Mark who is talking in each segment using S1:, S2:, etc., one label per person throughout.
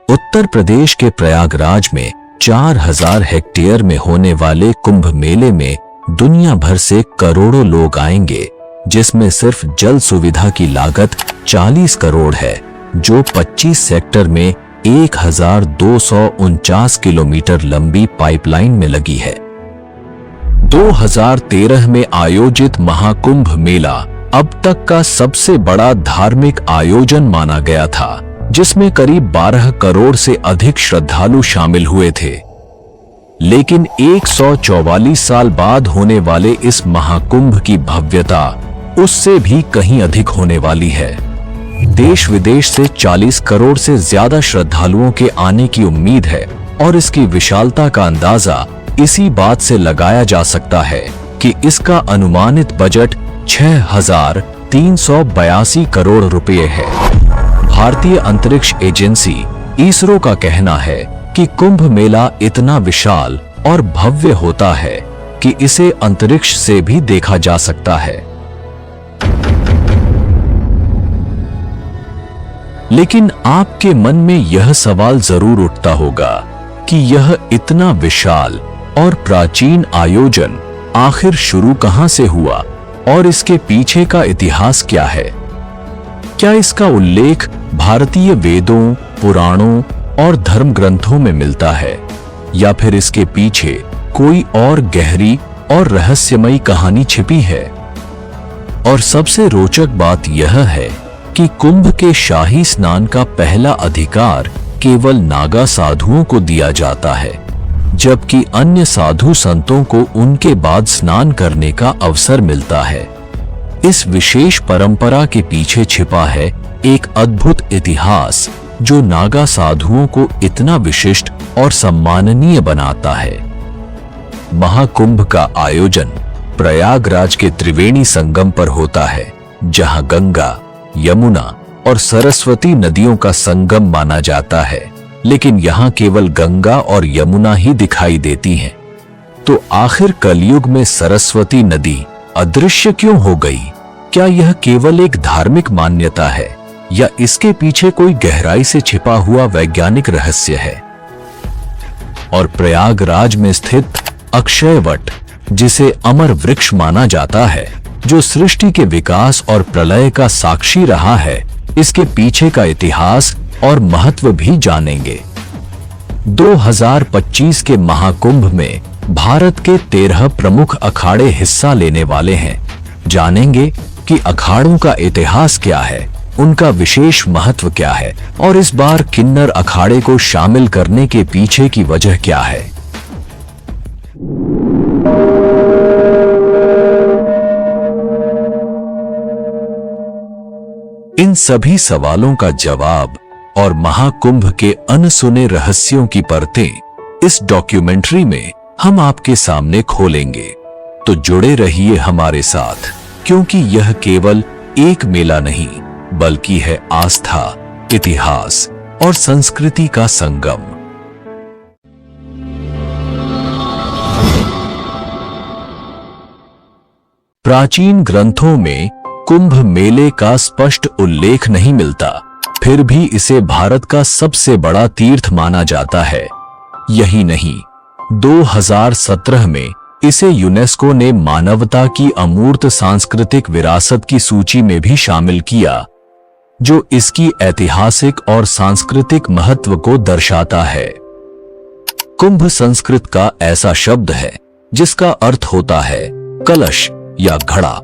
S1: उत्तर प्रदेश के प्रयागराज में 4000 हेक्टेयर में होने वाले कुंभ मेले में दुनिया भर से करोड़ों लोग आएंगे, जिसमें सिर्फ जल सुविधा की लागत 40 करोड़ है, जो 25 सेक्टर में 1249 किलोमीटर लंबी पाइपलाइन में लगी है। 2013 में आयोजित महाकुंभ मेला अब तक का सबसे बड़ा धार्मिक आयोजन माना गया था, जिसमें करीब 12 करोड़ से अधिक श्रद्धालु शामिल हुए थे। लेकिन 144 साल बाद होने वाले इस महाकुंभ की भव्यता उससे भी कहीं अधिक होने वाली है। देश विदेश से 40 करोड़ से ज्यादा श्रद्धालुओं के आने की उम्मीद है और इसकी विशालता का अंदाजा इसी बात से लगाया जा सकता है कि इसका अनुमानित बजट 6382 करोड़ रुपए है। भारतीय अंतरिक्ष एजेंसी इसरो का कहना है कि कुंभ मेला इतना विशाल और भव्य होता है कि इसे अंतरिक्ष से भी देखा जा सकता है। लेकिन आपके मन में यह सवाल जरूर उठता होगा कि यह इतना विशाल और प्राचीन आयोजन आखिर शुरू कहां से हुआ और इसके पीछे का इतिहास क्या है? क्या इसका उल्लेख भारतीय वेदों, पुराणों और धर्म ग्रंथों में मिलता है, या फिर इसके पीछे कोई और गहरी और रहस्यमयी कहानी छिपी है? और सबसे रोचक बात यह है कि कुंभ के शाही स्नान का पहला अधिकार केवल नागा साधुओं को दिया जाता है, जबकि अन्य साधु संतों को उनके बाद स्नान करने का अवसर मिलता है। इस विशेष परंपरा के पीछे छिपा है एक अद्भुत इतिहास, जो नागा साधुओं को इतना विशिष्ट और सम्माननीय बनाता है। महाकुंभ का आयोजन प्रयागराज के त्रिवेणी संगम पर होता है, जहां गंगा, यमुना और सरस्वती नदियों का संगम माना जाता है। लेकिन यहाँ केवल गंगा और यमुना ही दिखाई देती हैं। तो आखिर कलयुग में सरस्वती नदी अदृश्य क्यों हो गई? क्या यह केवल एक धार्मिक मान्यता है, या इसके पीछे कोई गहराई से छिपा हुआ वैज्ञानिक रहस्य है? और प्रयागराज में स्थित अक्षयवट, जिसे अमर वृक्ष माना जाता है, जो सृष्टि के विकास और प्रलय का साक्षी रहा है, इसके पीछे का इतिहास और महत्व भी जानेंगे। 2025 के महाकुंभ में भारत के 13 प्रमुख अखाड़े हिस्सा लेने वाले हैं। जानेंगे कि अखाड़ों का इतिहास क्या है, उनका विशेष महत्व क्या है, और इस बार किन्नर अखाड़े को शामिल करने के पीछे की वजह क्या है। इन सभी सवालों का जवाब और महाकुंभ के अनसुने रहस्यों की परतें इस डॉक्यूमेंट्री में हम आपके सामने खोलेंगे। तो जुड़े रहिए हमारे साथ, क्योंकि यह केवल एक मेला नहीं, बल्कि है आस्था, इतिहास और संस्कृति का संगम। प्राचीन ग्रंथों में कुंभ मेले का स्पष्ट उल्लेख नहीं मिलता, फिर भी इसे भारत का सबसे बड़ा तीर्थ माना जाता है। यही नहीं, 2017 में इसे यूनेस्को ने मानवता की अमूर्त सांस्कृतिक विरासत की सूची में भी शामिल किया, जो इसकी ऐतिहासिक और सांस्कृतिक महत्व को दर्शाता है। कुंभ संस्कृत का ऐसा शब्द है जिसका अर्थ होता है कलश या घड़ा।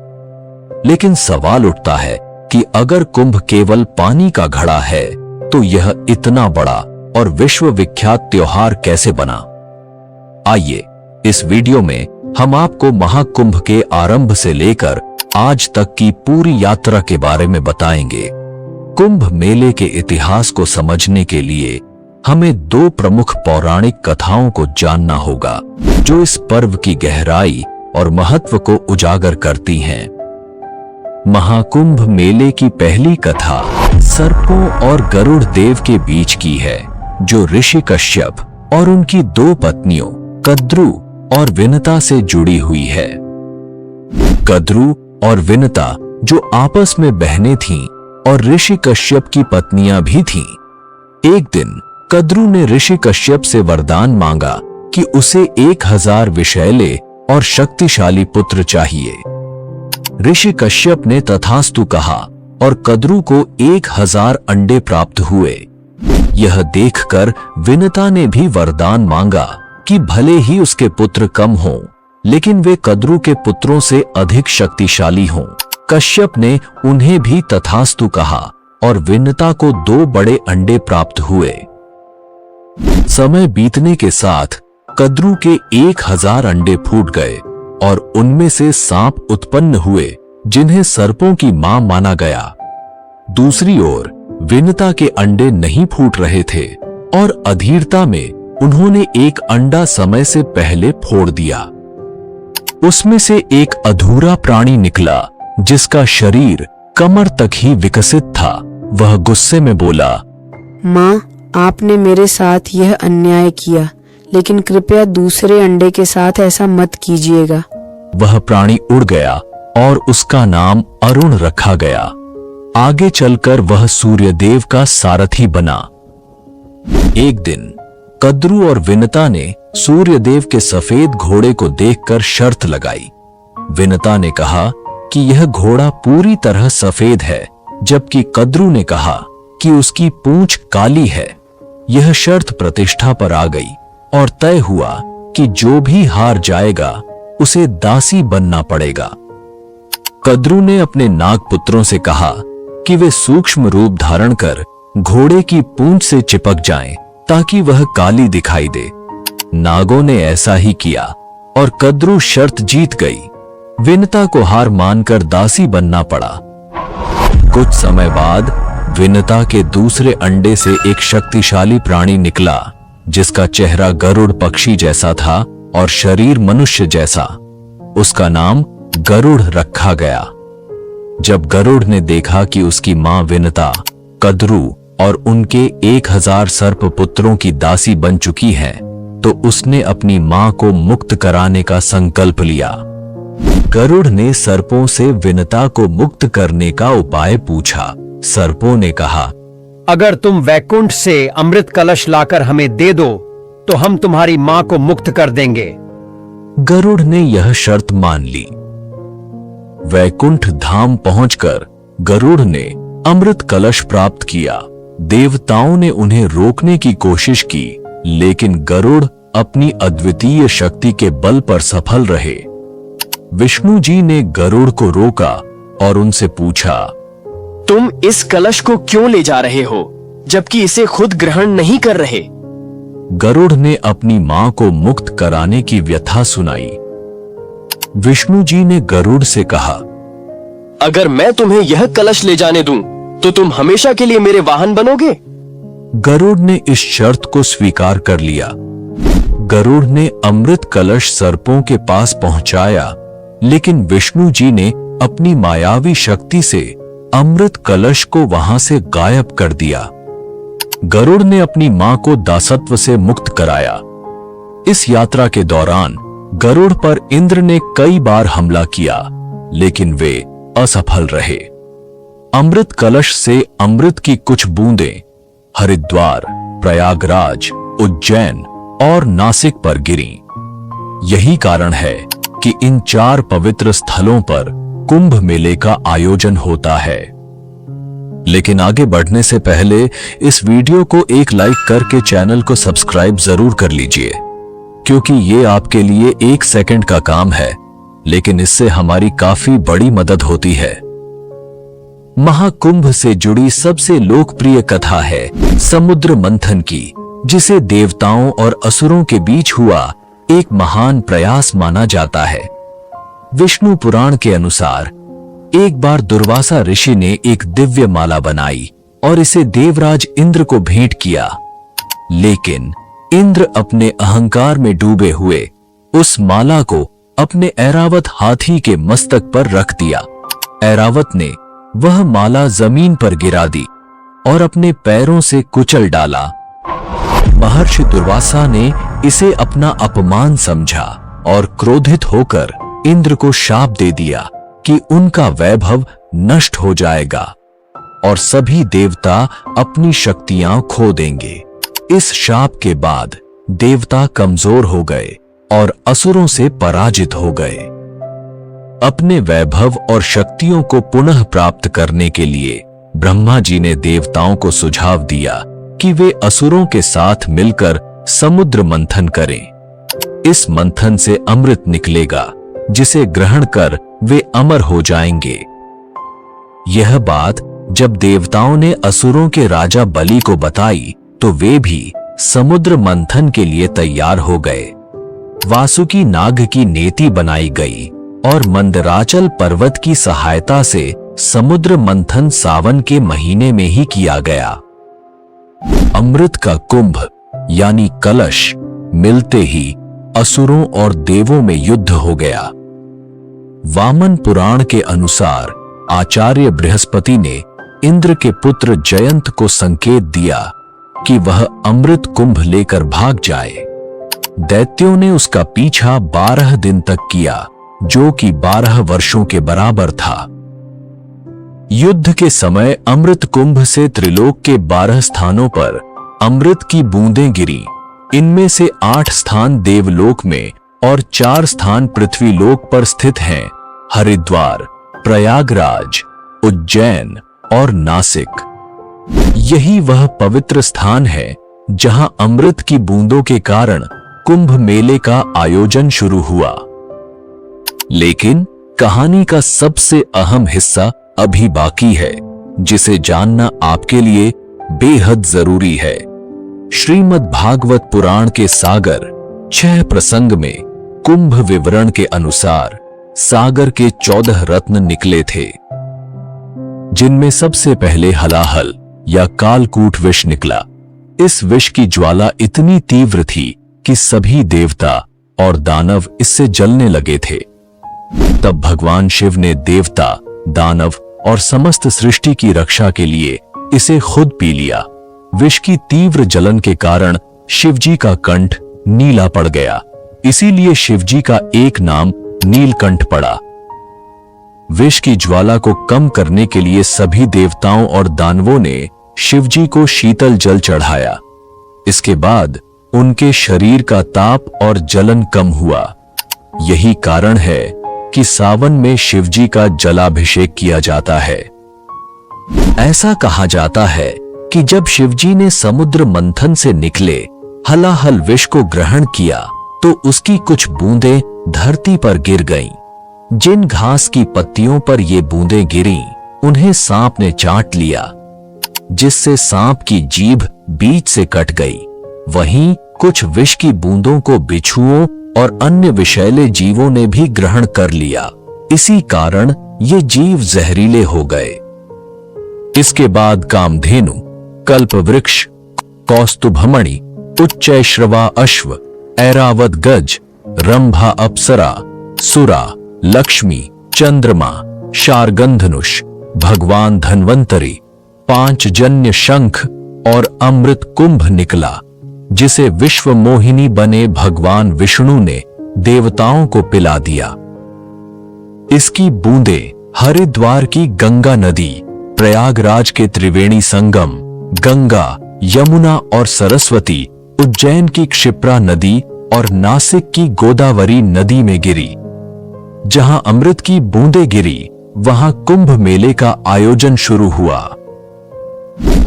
S1: लेकिन सवाल उठता है कि अगर कुंभ केवल पानी का घड़ा है, तो यह इतना बड़ा और विश्व विख्यात त्योहार कैसे बना? आइए इस वीडियो में हम आपको महाकुंभ के आरंभ से लेकर आज तक की पूरी यात्रा के बारे में बताएंगे। कुंभ मेले के इतिहास को समझने के लिए हमें 2 प्रमुख पौराणिक कथाओं को जानना होगा, जो इस पर्व की गहराई और महत्व को उजागर करती हैं। महाकुंभ मेले की पहली कथा सर्पों और गरुड़ देव के बीच की है, जो ऋषि कश्यप और उनकी 2 पत्नियों कद्रु और विनता से जुड़ी हुई है। कद्रु और विनता, जो आपस में बहनें थीं और ऋषि कश्यप की पत्नियां भी थीं, एक दिन कद्रू ने ऋषि कश्यप से वरदान मांगा कि उसे 1000 विषैले और शक्तिशाली पुत्र चाहिए। ऋषि कश्यप ने तथास्तु कहा और कद्रू को 1000 अंडे प्राप्त हुए। यह देखकर विनता ने भी वरदान मांगा कि भले ही उसके पुत्र कम हों, लेकिन वे कद्रू के पुत्रों से अधिक शक्तिशाली हों। कश्यप ने उन्हें भी तथास्तु कहा और विनता को 2 बड़े अंडे प्राप्त हुए। समय बीतने के साथ कद्रू के 1000 अंडे फूट गए और उनमें से सांप उत्पन्न हुए जिन्हें सर्पों की मां माना गया। दूसरी ओर विनता के अंडे नहीं फूट रहे थे और अधीरता में उन्होंने एक अंडा समय से पहले फोड़ दिया। उसमें से एक अधूरा प्राणी निकला जिसका शरीर कमर तक ही विकसित था। वह गुस्से में बोला,
S2: मां, आपने मेरे साथ यह अन्याय किया, लेकिन कृपया दूसरे अंडे के साथ ऐसा मत कीजिएगा।
S1: वह प्राणी उड़ गया और उसका नाम अरुण रखा गया। आगे चलकर वह सूर्यदेव का सारथी बना। एक दिन कद्रू और विनता ने सूर्यदेव के सफेद घोड़े को देखकर शर्त लगाई। विनता ने कहा कि यह घोड़ा पूरी तरह सफेद है, जबकि कद्रू ने कहा कि उसकी पूंछ काली है। यह शर्त प्रतिष्ठा पर आ गई और तय हुआ कि जो भी हार जाएगा उसे दासी बनना पड़ेगा। कद्रू ने अपने नागपुत्रों से कहा कि वे सूक्ष्म रूप धारण कर घोड़े की पूंछ से चिपक जाएं ताकि वह काली दिखाई दे। नागों ने ऐसा ही किया और कद्रू शर्त जीत गई। विनता को हार मानकर दासी बनना पड़ा। कुछ समय बाद विनता के दूसरे अंडे से एक शक्तिशाली प्राणी निकला जिसका चेहरा गरुड़ पक्षी जैसा था और शरीर मनुष्य जैसा। उसका नाम गरुड़ रखा गया। जब गरुड़ ने देखा कि उसकी मां विनता कद्रू और उनके 1000 सर्प पुत्रों की दासी बन चुकी है, तो उसने अपनी मां को मुक्त कराने का संकल्प लिया। गरुड़ ने सर्पों से विनता को मुक्त करने का उपाय पूछा। सर्पों ने कहा,
S3: अगर तुम वैकुंठ से अमृत कलश लाकर हमें दे दो तो हम तुम्हारी मां को मुक्त कर देंगे।
S1: गरुड़ ने यह शर्त मान ली। वैकुंठ धाम पहुंचकर गरुड़ ने अमृत कलश प्राप्त किया। देवताओं ने उन्हें रोकने की कोशिश की, लेकिन गरुड़ अपनी अद्वितीय शक्ति के बल पर सफल रहे। विष्णु जी ने गरुड़ को रोका और उनसे पूछा,
S4: तुम इस कलश को क्यों ले जा रहे हो, जबकि इसे खुद ग्रहण नहीं कर रहे?
S1: गरुड़ ने अपनी मां को मुक्त कराने की व्यथा सुनाई। विष्णु जी ने गरुड़ से कहा,
S4: अगर मैं तुम्हें यह कलश ले जाने दूं, तो तुम हमेशा के लिए मेरे वाहन बनोगे?
S1: गरुड़ ने इस शर्त को स्वीकार कर लिया। गरुड़ ने अमृत कलश सर्पों के पास पहुंचाया, लेकिन विष्णु जी ने अपनी मायावी शक्ति से अमृत कलश को वहां से गायब कर दिया। गरुड़ ने अपनी मां को दासत्व से मुक्त कराया। इस यात्रा के दौरान गरुड़ पर इंद्र ने कई बार हमला किया, लेकिन वे असफल रहे। अमृत कलश से अमृत की कुछ बूंदें हरिद्वार, प्रयागराज, उज्जैन और नासिक पर गिरीं। यही कारण है कि इन 4 पवित्र स्थलों पर कुंभ मेले का आयोजन होता है। लेकिन आगे बढ़ने से पहले इस वीडियो को एक लाइक करके चैनल को सब्सक्राइब जरूर कर लीजिए, क्योंकि ये आपके लिए 1 सेकंड का काम है, लेकिन इससे हमारी काफी बड़ी मदद होती है। महाकुंभ से जुड़ी सबसे लोकप्रिय कथा है समुद्र मंथन की, जिसे देवताओं और असुरों के बीच हुआ एक महान प्रयास माना जाता है। विष्णु पुराण के अनुसार एक बार दुर्वासा ऋषि ने एक दिव्य माला बनाई और इसे देवराज इंद्र को भेंट किया, लेकिन इंद्र अपने अहंकार में डूबे हुए उस माला को अपने ऐरावत हाथी के मस्तक पर रख दिया। ऐरावत ने वह माला जमीन पर गिरा दी और अपने पैरों से कुचल डाला। महर्षि दुर्वासा ने इसे अपना अपमान समझा और क्रोधित होकर इंद्र को शाप दे दिया कि उनका वैभव नष्ट हो जाएगा और सभी देवता अपनी शक्तियां खो देंगे। इस शाप के बाद देवता कमजोर हो गए और असुरों से पराजित हो गए। अपने वैभव और शक्तियों को पुनः प्राप्त करने के लिए ब्रह्मा जी ने देवताओं को सुझाव दिया कि वे असुरों के साथ मिलकर समुद्र मंथन करें। इस मंथन से अमृत निकलेगा जिसे ग्रहण कर वे अमर हो जाएंगे। यह बात जब देवताओं ने असुरों के राजा बलि को बताई तो वे भी समुद्र मंथन के लिए तैयार हो गए। वासुकी नाग की नेति बनाई गई और मंदराचल पर्वत की सहायता से समुद्र मंथन सावन के महीने में ही किया गया। अमृत का कुंभ यानी कलश मिलते ही असुरों और देवों में युद्ध हो गया। वामन पुराण के अनुसार आचार्य बृहस्पति ने इंद्र के पुत्र जयंत को संकेत दिया कि वह अमृत कुंभ लेकर भाग जाए। दैत्यों ने उसका पीछा 12 दिन तक किया, जो कि 12 वर्षों के बराबर था। युद्ध के समय अमृत कुंभ से त्रिलोक के 12 स्थानों पर अमृत की बूंदें गिरी। इनमें से 8 स्थान देवलोक में और 4 स्थान पृथ्वीलोक पर स्थित हैं: हरिद्वार, प्रयागराज, उज्जैन और नासिक। यही वह पवित्र स्थान है जहां अमृत की बूंदों के कारण कुंभ मेले का आयोजन शुरू हुआ। लेकिन कहानी का सबसे अहम हिस्सा अभी बाकी है, जिसे जानना आपके लिए बेहद जरूरी है। श्रीमद् भागवत पुराण के सागर 6 प्रसंग में कुंभ विवरण के अनुसार सागर के 14 रत्न निकले थे, जिनमें सबसे पहले हलाहल या कालकूट विष निकला। इस विष की ज्वाला इतनी तीव्र थी कि सभी देवता और दानव इससे जलने लगे थे। तब भगवान शिव ने देवता, दानव और समस्त सृष्टि की रक्षा के लिए इसे खुद पी लिया। विष की तीव्र जलन के कारण शिवजी का कंठ नीला पड़ गया, इसीलिए शिवजी का एक नाम नीलकंठ पड़ा। विष की ज्वाला को कम करने के लिए सभी देवताओं और दानवों ने शिवजी को शीतल जल चढ़ाया। इसके बाद उनके शरीर का ताप और जलन कम हुआ। यही कारण है कि सावन में शिवजी का जलाभिषेक किया जाता है। ऐसा कहा जाता है कि जब शिवजी ने समुद्र मंथन से निकले हलाहल विष को ग्रहण किया तो उसकी कुछ बूंदें धरती पर गिर गईं। जिन घास की पत्तियों पर ये बूंदें गिरीं, उन्हें सांप ने चाट लिया, जिससे सांप की जीभ बीच से कट गई। वहीं कुछ विष की बूंदों को बिच्छुओं और अन्य विषैले जीवों ने भी ग्रहण कर लिया। इसी कारण ये जीव जहरीले हो गए। इसके बाद कामधेनु, कल्पवृक्ष, कौस्तुभमणि, उच्चैश्रवा अश्व, ऐरावत गज, रंभा अप्सरा, सुरा, लक्ष्मी, चंद्रमा, शार्गंधनुष, भगवान धन्वंतरी, 5 जन्य शंख और अमृत कुंभ निकला, जिसे विश्व मोहिनी बने भगवान विष्णु ने देवताओं को पिला दिया। इसकी बूंदें हरिद्वार की गंगा नदी, प्रयागराज के त्रिवेणी संगम, गंगा, यमुना और सरस्वती, उज्जैन की क्षिप्रा नदी और नासिक की गोदावरी नदी में गिरी। जहां अमृत की बूंदें गिरी, वहां कुंभ मेले का आयोजन शुरू हुआ।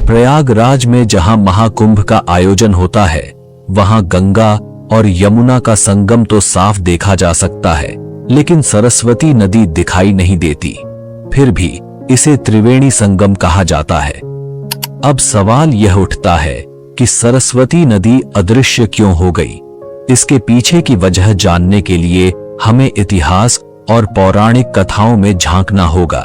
S1: प्रयागराज में जहां महाकुंभ का आयोजन होता है, वहां गंगा और यमुना का संगम तो साफ देखा जा सकता है, लेकिन सरस्वती नदी दिखाई नहीं देती। फिर भी इसे त्रिवेणी संगम कहा जाता है। अब सवाल यह उठता है कि सरस्वती नदी अदृश्य क्यों हो गई? इसके पीछे की वजह जानने के लिए हमें इतिहास और पौराणिक कथाओं में झांकना होगा।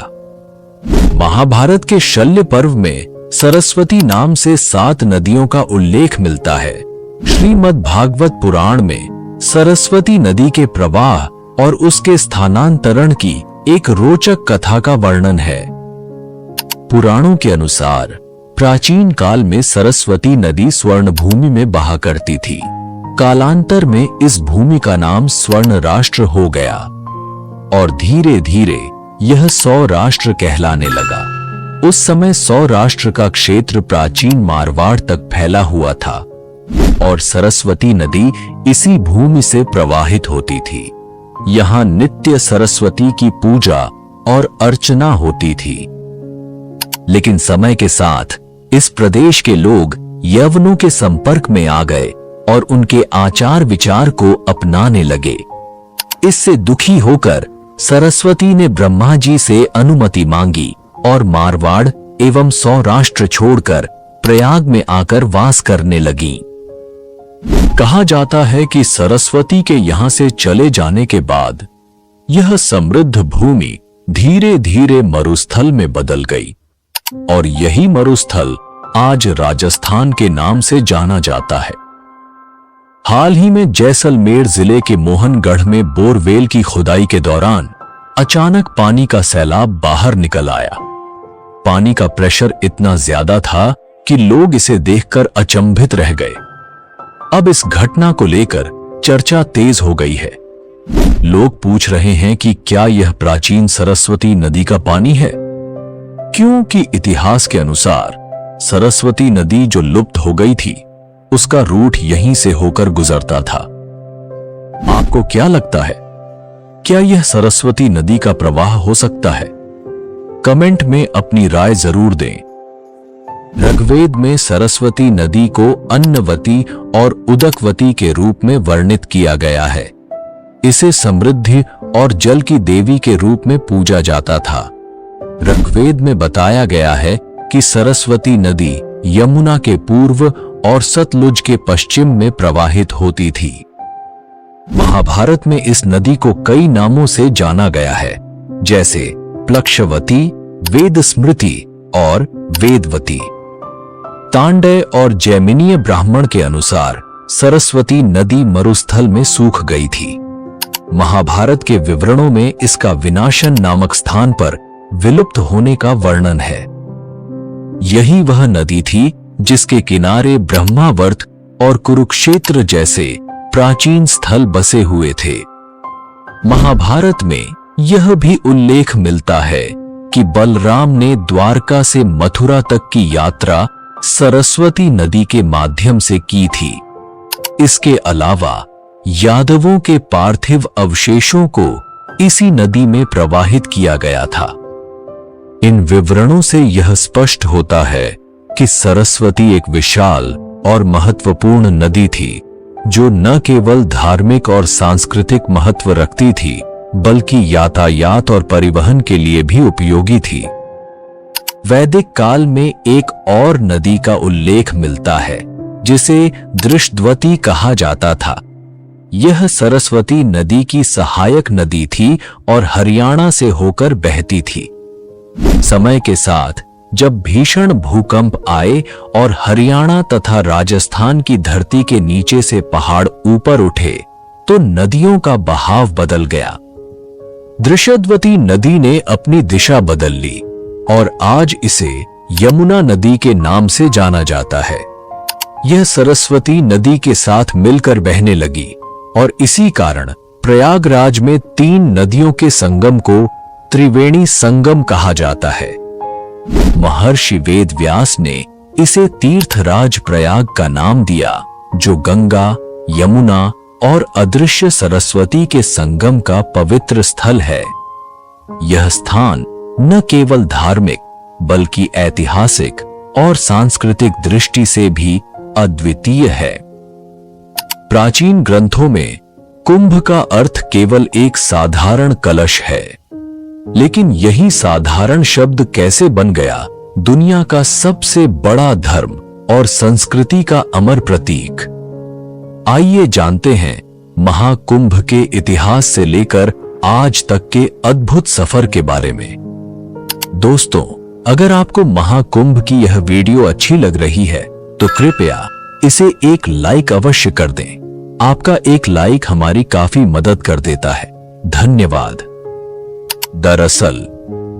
S1: महाभारत के शल्य पर्व में सरस्वती नाम से 7 नदियों का उल्लेख मिलता है। श्रीमद् भागवत पुराण में सरस्वती नदी के प्रवाह और उसके स्थानांतरण की एक रोचक कथा का वर्णन है। पुराणों के अनुसार प्राचीन काल में सरस्वती नदी स्वर्ण भूमि में बहा करती थी। कालांतर में इस भूमि का नाम स्वर्ण राष्ट्र हो गया और धीरे धीरे यह 100 राष्ट्र कहलाने लगा। उस समय 100 राष्ट्र का क्षेत्र प्राचीन मारवाड़ तक फैला हुआ था। और सरस्वती नदी इसी भूमि से प्रवाहित होती थी। यहाँ नित्य सरस्वती की पूजा और अर्चना होती थी। लेकिन समय के साथ इस प्रदेश के लोग यवनों के संपर्क में आ गए और उनके आचार विचार को अपनाने लगे। इससे दुखी होकर सरस्वती ने ब्रह्मा जी से अनुमति मांगी और मारवाड़ एवं सौराष्ट्र छोड़कर प्रयाग में आकर वास करने लगी। कहा जाता है कि सरस्वती के यहां से चले जाने के बाद यह समृद्ध भूमि धीरे धीरे मरुस्थल में बदल गई और यही मरुस्थल आज राजस्थान के नाम से जाना जाता है। हाल ही में जैसलमेर जिले के मोहनगढ़ में बोरवेल की खुदाई के दौरान अचानक पानी का सैलाब बाहर निकल आया। पानी का प्रेशर इतना ज्यादा था कि लोग इसे देखकर अचंभित रह गए। अब इस घटना को लेकर चर्चा तेज हो गई है। लोग पूछ रहे हैं कि क्या यह प्राचीन सरस्वती नदी का पानी है, क्योंकि इतिहास के अनुसार सरस्वती नदी जो लुप्त हो गई थी उसका रूट यहीं से होकर गुजरता था। आपको क्या लगता है, क्या यह सरस्वती नदी का प्रवाह हो सकता है? कमेंट में अपनी राय जरूर दें। ऋग्वेद में सरस्वती नदी को अन्नवती और उदकवती के रूप में वर्णित किया गया है। इसे समृद्धि और जल की देवी के रूप में पूजा जाता था। ऋग्वेद में बताया गया है कि सरस्वती नदी यमुना के पूर्व और सतलुज के पश्चिम में प्रवाहित होती थी। महाभारत में इस नदी को कई नामों से जाना गया है, जैसे प्लक्षवती, वेद स्मृति और वेदवती। तांडय और जैमिनीय ब्राह्मण के अनुसार सरस्वती नदी मरुस्थल में सूख गई थी। महाभारत के विवरणों में इसका विनाशन नामक स्थान पर विलुप्त होने का वर्णन है। यही वह नदी थी जिसके किनारे ब्रह्मावर्त और कुरुक्षेत्र जैसे प्राचीन स्थल बसे हुए थे। महाभारत में यह भी उल्लेख मिलता है कि बलराम ने द्वारका से मथुरा तक की यात्रा सरस्वती नदी के माध्यम से की थी। इसके अलावा यादवों के पार्थिव अवशेषों को इसी नदी में प्रवाहित किया गया था। इन विवरणों से यह स्पष्ट होता है कि सरस्वती एक विशाल और महत्वपूर्ण नदी थी, जो न केवल धार्मिक और सांस्कृतिक महत्व रखती थी, बल्कि यातायात और परिवहन के लिए भी उपयोगी थी। वैदिक काल में एक और नदी का उल्लेख मिलता है, जिसे दृष्टवती कहा जाता था। यह सरस्वती नदी की सहायक नदी थी और हरियाणा से होकर बहती थी। समय के साथ जब भीषण भूकंप आए और हरियाणा तथा राजस्थान की धरती के नीचे से पहाड़ ऊपर उठे, तो नदियों का बहाव बदल गया। दृशद्वती नदी ने अपनी दिशा बदल ली और आज इसे यमुना नदी के नाम से जाना जाता है। यह सरस्वती नदी के साथ मिलकर बहने लगी और इसी कारण प्रयागराज में 3 नदियों के संगम को त्रिवेणी संगम कहा जाता है। महर्षि वेद व्यास ने इसे तीर्थराज प्रयाग का नाम दिया, जो गंगा, यमुना और अदृश्य सरस्वती के संगम का पवित्र स्थल है। यह स्थान न केवल धार्मिक बल्कि ऐतिहासिक और सांस्कृतिक दृष्टि से भी अद्वितीय है। प्राचीन ग्रंथों में कुंभ का अर्थ केवल एक साधारण कलश है, लेकिन यही साधारण शब्द कैसे बन गया दुनिया का सबसे बड़ा धर्म और संस्कृति का अमर प्रतीक। आइए जानते हैं महाकुंभ के इतिहास से लेकर आज तक के अद्भुत सफर के बारे में। दोस्तों, अगर आपको महाकुंभ की यह वीडियो अच्छी लग रही है तो कृपया इसे एक लाइक अवश्य कर दें। आपका एक लाइक हमारी काफी मदद कर देता है। धन्यवाद। दरअसल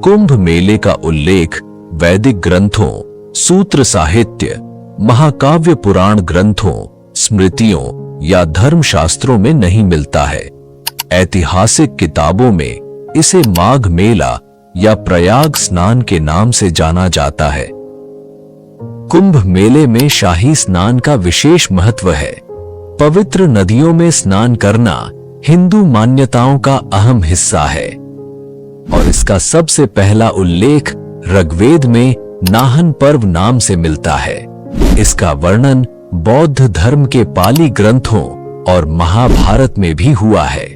S1: कुंभ मेले का उल्लेख वैदिक ग्रंथों, सूत्र साहित्य, महाकाव्य पुराण ग्रंथों, स्मृतियों या धर्मशास्त्रों में नहीं मिलता है। ऐतिहासिक किताबों में इसे माघ मेला या प्रयाग स्नान के नाम से जाना जाता है। कुंभ मेले में शाही स्नान का विशेष महत्व है। पवित्र नदियों में स्नान करना हिंदू मान्यताओं का अहम हिस्सा है और इसका सबसे पहला उल्लेख ऋग्वेद में नाहन पर्व नाम से मिलता है। इसका वर्णन बौद्ध धर्म के पाली ग्रंथों और महाभारत में भी हुआ है।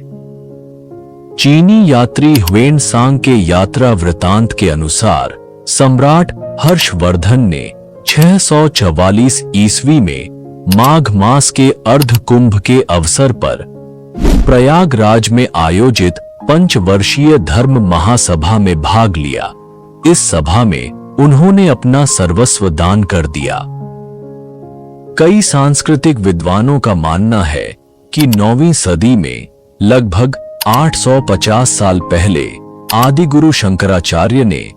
S1: चीनी यात्री ह्वेनसांग के यात्रा वृतांत के अनुसार सम्राट हर्षवर्धन ने 644 ईस्वी में माघ मास के अर्ध कुंभ के अवसर पर प्रयागराज में आयोजित पंचवर्षीय धर्म महासभा में भाग लिया। इस सभा में उन्होंने अपना सर्वस्व दान कर दिया। कई सांस्कृतिक विद्वानों का मानना है कि 9वीं सदी में लगभग 850 साल पहले आदि गुरु शंकराचार्य ने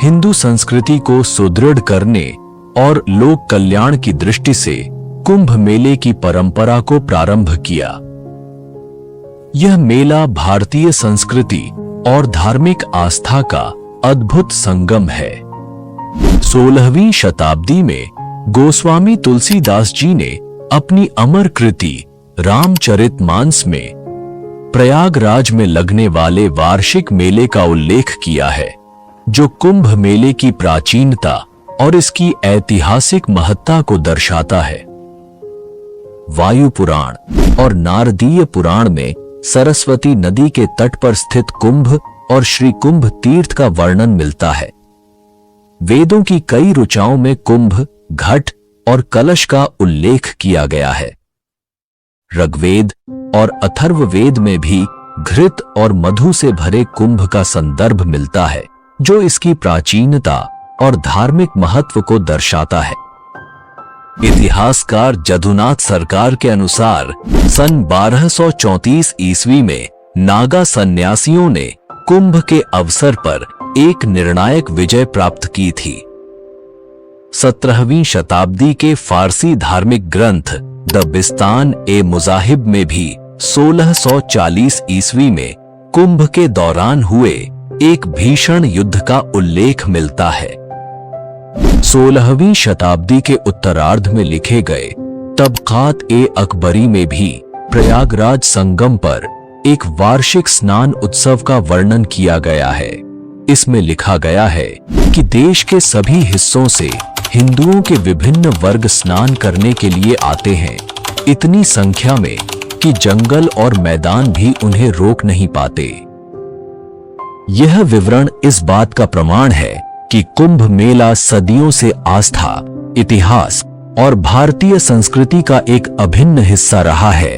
S1: हिंदू संस्कृति को सुदृढ़ करने और लोक कल्याण की दृष्टि से कुंभ मेले की परंपरा को प्रारंभ किया। यह मेला भारतीय संस्कृति और धार्मिक आस्था का अद्भुत संगम है। 16वीं शताब्दी में गोस्वामी तुलसीदास जी ने अपनी अमर कृति रामचरितमानस में प्रयागराज में लगने वाले वार्षिक मेले का उल्लेख किया है, जो कुंभ मेले की प्राचीनता और इसकी ऐतिहासिक महत्ता को दर्शाता है। वायु पुराण और नारदीय पुराण में सरस्वती नदी के तट पर स्थित कुंभ और श्री कुंभ तीर्थ का वर्णन मिलता है। वेदों की कई ऋचाओं में कुंभ, घट और कलश का उल्लेख किया गया है। ऋग्वेद और अथर्ववेद में भी घृत और मधु से भरे कुंभ का संदर्भ मिलता है, जो इसकी प्राचीनता और धार्मिक महत्व को दर्शाता है। इतिहासकार जदुनाथ सरकार के अनुसार सन 1234 ईस्वी में नागा सन्यासियों ने कुंभ के अवसर पर एक निर्णायक विजय प्राप्त की थी। 17वीं शताब्दी के फारसी धार्मिक ग्रंथ द बिस्तान ए मुजाहिब में भी 1640 ईस्वी में कुंभ के दौरान हुए एक भीषण युद्ध का उल्लेख मिलता है। 16वीं शताब्दी के उत्तरार्ध में लिखे गए तबकात ए अकबरी में भी प्रयागराज संगम पर एक वार्षिक स्नान उत्सव का वर्णन किया गया है। इसमें लिखा गया है कि देश के सभी हिस्सों से हिंदुओं के विभिन्न वर्ग स्नान करने के लिए आते हैं, इतनी संख्या में कि जंगल और मैदान भी उन्हें रोक नहीं पाते। यह विवरण इस बात का प्रमाण है कि कुंभ मेला सदियों से आस्था, इतिहास और भारतीय संस्कृति का एक अभिन्न हिस्सा रहा है।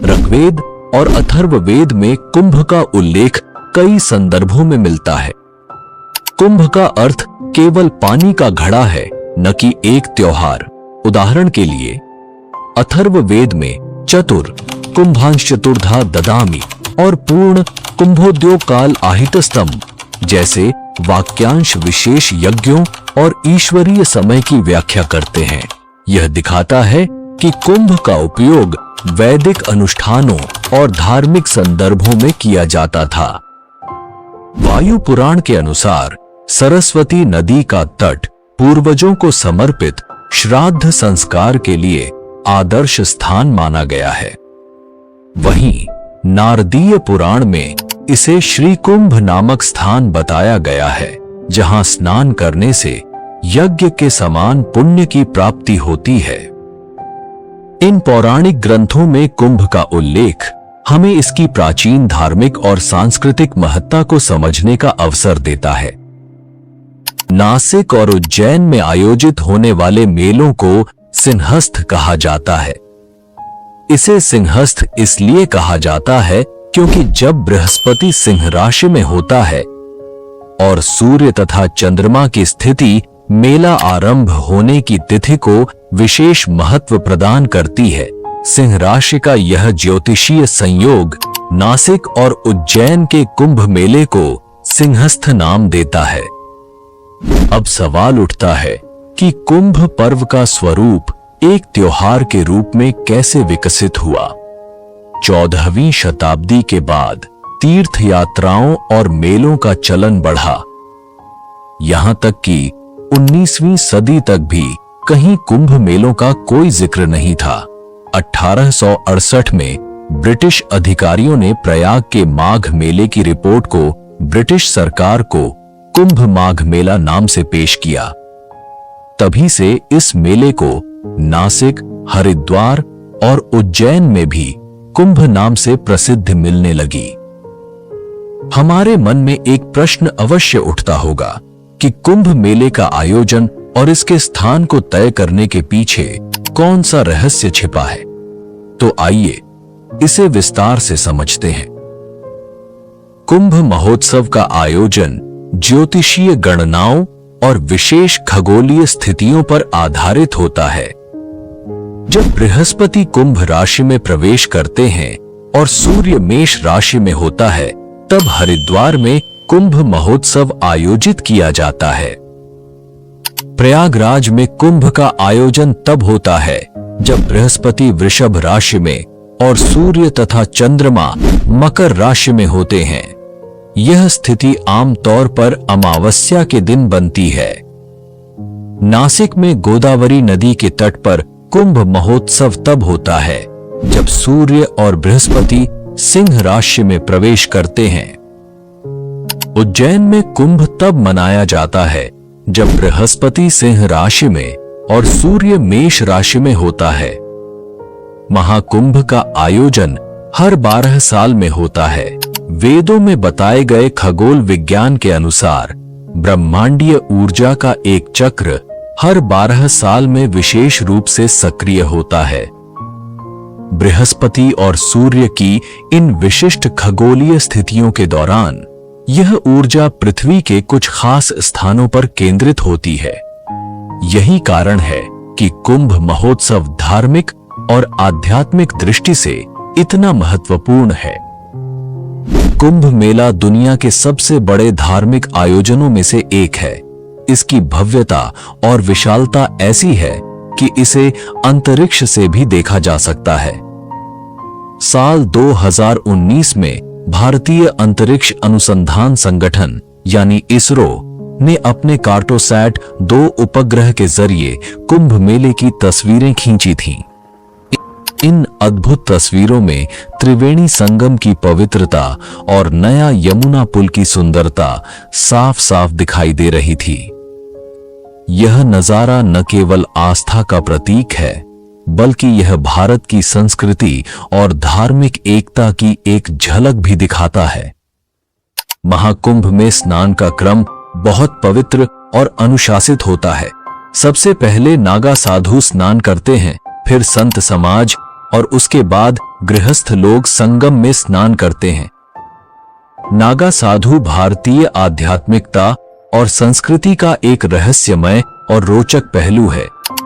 S1: ऋग्वेद और अथर्ववेद में कुंभ का उल्लेख कई संदर्भों में मिलता है। कुंभ का अर्थ केवल पानी का घड़ा है, न कि एक त्योहार। उदाहरण के लिए अथर्ववेद में चतुर कुंभांश चतुर्धा ददामि और पूर्ण कुंभोद्योग काल आहितस्तम जैसे वाक्यांश विशेष यज्ञों और ईश्वरीय समय की व्याख्या करते हैं। यह दिखाता है कि कुंभ का उपयोग वैदिक अनुष्ठानों और धार्मिक संदर्भों में किया जाता था। वायु पुराण के अनुसार सरस्वती नदी का तट पूर्वजों को समर्पित श्राद्ध संस्कार के लिए आदर्श स्थान माना गया है। वहीं नारदीय पुराण में इसे श्री कुंभ नामक स्थान बताया गया है, जहां स्नान करने से यज्ञ के समान पुण्य की प्राप्ति होती है। इन पौराणिक ग्रंथों में कुंभ का उल्लेख हमें इसकी प्राचीन धार्मिक और सांस्कृतिक महत्ता को समझने का अवसर देता है। नासिक और उज्जैन में आयोजित होने वाले मेलों को सिंहस्थ कहा जाता है। इसे सिंहस्थ इसलिए कहा जाता है क्योंकि जब बृहस्पति सिंह राशि में होता है और सूर्य तथा चंद्रमा की स्थिति मेला आरंभ होने की तिथि को विशेष महत्व प्रदान करती है। सिंह राशि का यह ज्योतिषीय संयोग नासिक और उज्जैन के कुंभ मेले को सिंहस्थ नाम देता है। अब सवाल उठता है कि कुंभ पर्व का स्वरूप एक त्योहार के रूप में कैसे विकसित हुआ। 14वीं शताब्दी के बाद तीर्थ यात्राओं और मेलों का चलन बढ़ा, यहां तक कि 19वीं सदी तक भी कहीं कुंभ मेलों का कोई जिक्र नहीं था। 1868 में ब्रिटिश अधिकारियों ने प्रयाग के माघ मेले की रिपोर्ट को ब्रिटिश सरकार को कुंभ माघ मेला नाम से पेश किया। तभी से इस मेले को नासिक, हरिद्वार और उज्जैन में भी कुंभ नाम से प्रसिद्धि मिलने लगी। हमारे मन में एक प्रश्न अवश्य उठता होगा कि कुंभ मेले का आयोजन और इसके स्थान को तय करने के पीछे कौन सा रहस्य छिपा है। तो आइए इसे विस्तार से समझते हैं। कुंभ महोत्सव का आयोजन ज्योतिषीय गणनाओं और विशेष खगोलीय स्थितियों पर आधारित होता है। जब बृहस्पति कुंभ राशि में प्रवेश करते हैं और सूर्य मेष राशि में होता है, तब हरिद्वार में कुंभ महोत्सव आयोजित किया जाता है। प्रयागराज में कुंभ का आयोजन तब होता है जब बृहस्पति वृषभ राशि में और सूर्य तथा चंद्रमा मकर राशि में होते हैं। यह स्थिति आमतौर पर अमावस्या के दिन बनती है। नासिक में गोदावरी नदी के तट पर कुंभ महोत्सव तब होता है जब सूर्य और बृहस्पति सिंह राशि में प्रवेश करते हैं। उज्जैन में कुंभ तब मनाया जाता है जब बृहस्पति सिंह राशि में और सूर्य मेष राशि में होता है। महाकुंभ का आयोजन हर 12 साल में होता है। वेदों में बताए गए खगोल विज्ञान के अनुसार ब्रह्मांडीय ऊर्जा का एक चक्र हर 12 साल में विशेष रूप से सक्रिय होता है। बृहस्पति और सूर्य की इन विशिष्ट खगोलीय स्थितियों के दौरान यह ऊर्जा पृथ्वी के कुछ खास स्थानों पर केंद्रित होती है। यही कारण है कि कुंभ महोत्सव धार्मिक और आध्यात्मिक दृष्टि से इतना महत्वपूर्ण है। कुंभ मेला दुनिया के सबसे बड़े धार्मिक आयोजनों में से एक है। इसकी भव्यता और विशालता ऐसी है कि इसे अंतरिक्ष से भी देखा जा सकता है। साल 2019 में भारतीय अंतरिक्ष अनुसंधान संगठन यानी इसरो ने अपने कार्टोसैट 2 उपग्रह के जरिए कुंभ मेले की तस्वीरें खींची थीं। इन अद्भुत तस्वीरों में त्रिवेणी संगम की पवित्रता और नया यमुना पुल की सुंदरता साफ साफ दिखाई दे रही थी। यह नजारा न केवल आस्था का प्रतीक है, बल्कि यह भारत की संस्कृति और धार्मिक एकता की एक झलक भी दिखाता है। महाकुंभ में स्नान का क्रम बहुत पवित्र और अनुशासित होता है। सबसे पहले नागा साधु स्नान करते हैं, फिर संत समाज और उसके बाद गृहस्थ लोग संगम में स्नान करते हैं। नागा साधु भारतीय आध्यात्मिकता और संस्कृति का एक रहस्यमय और रोचक पहलू है।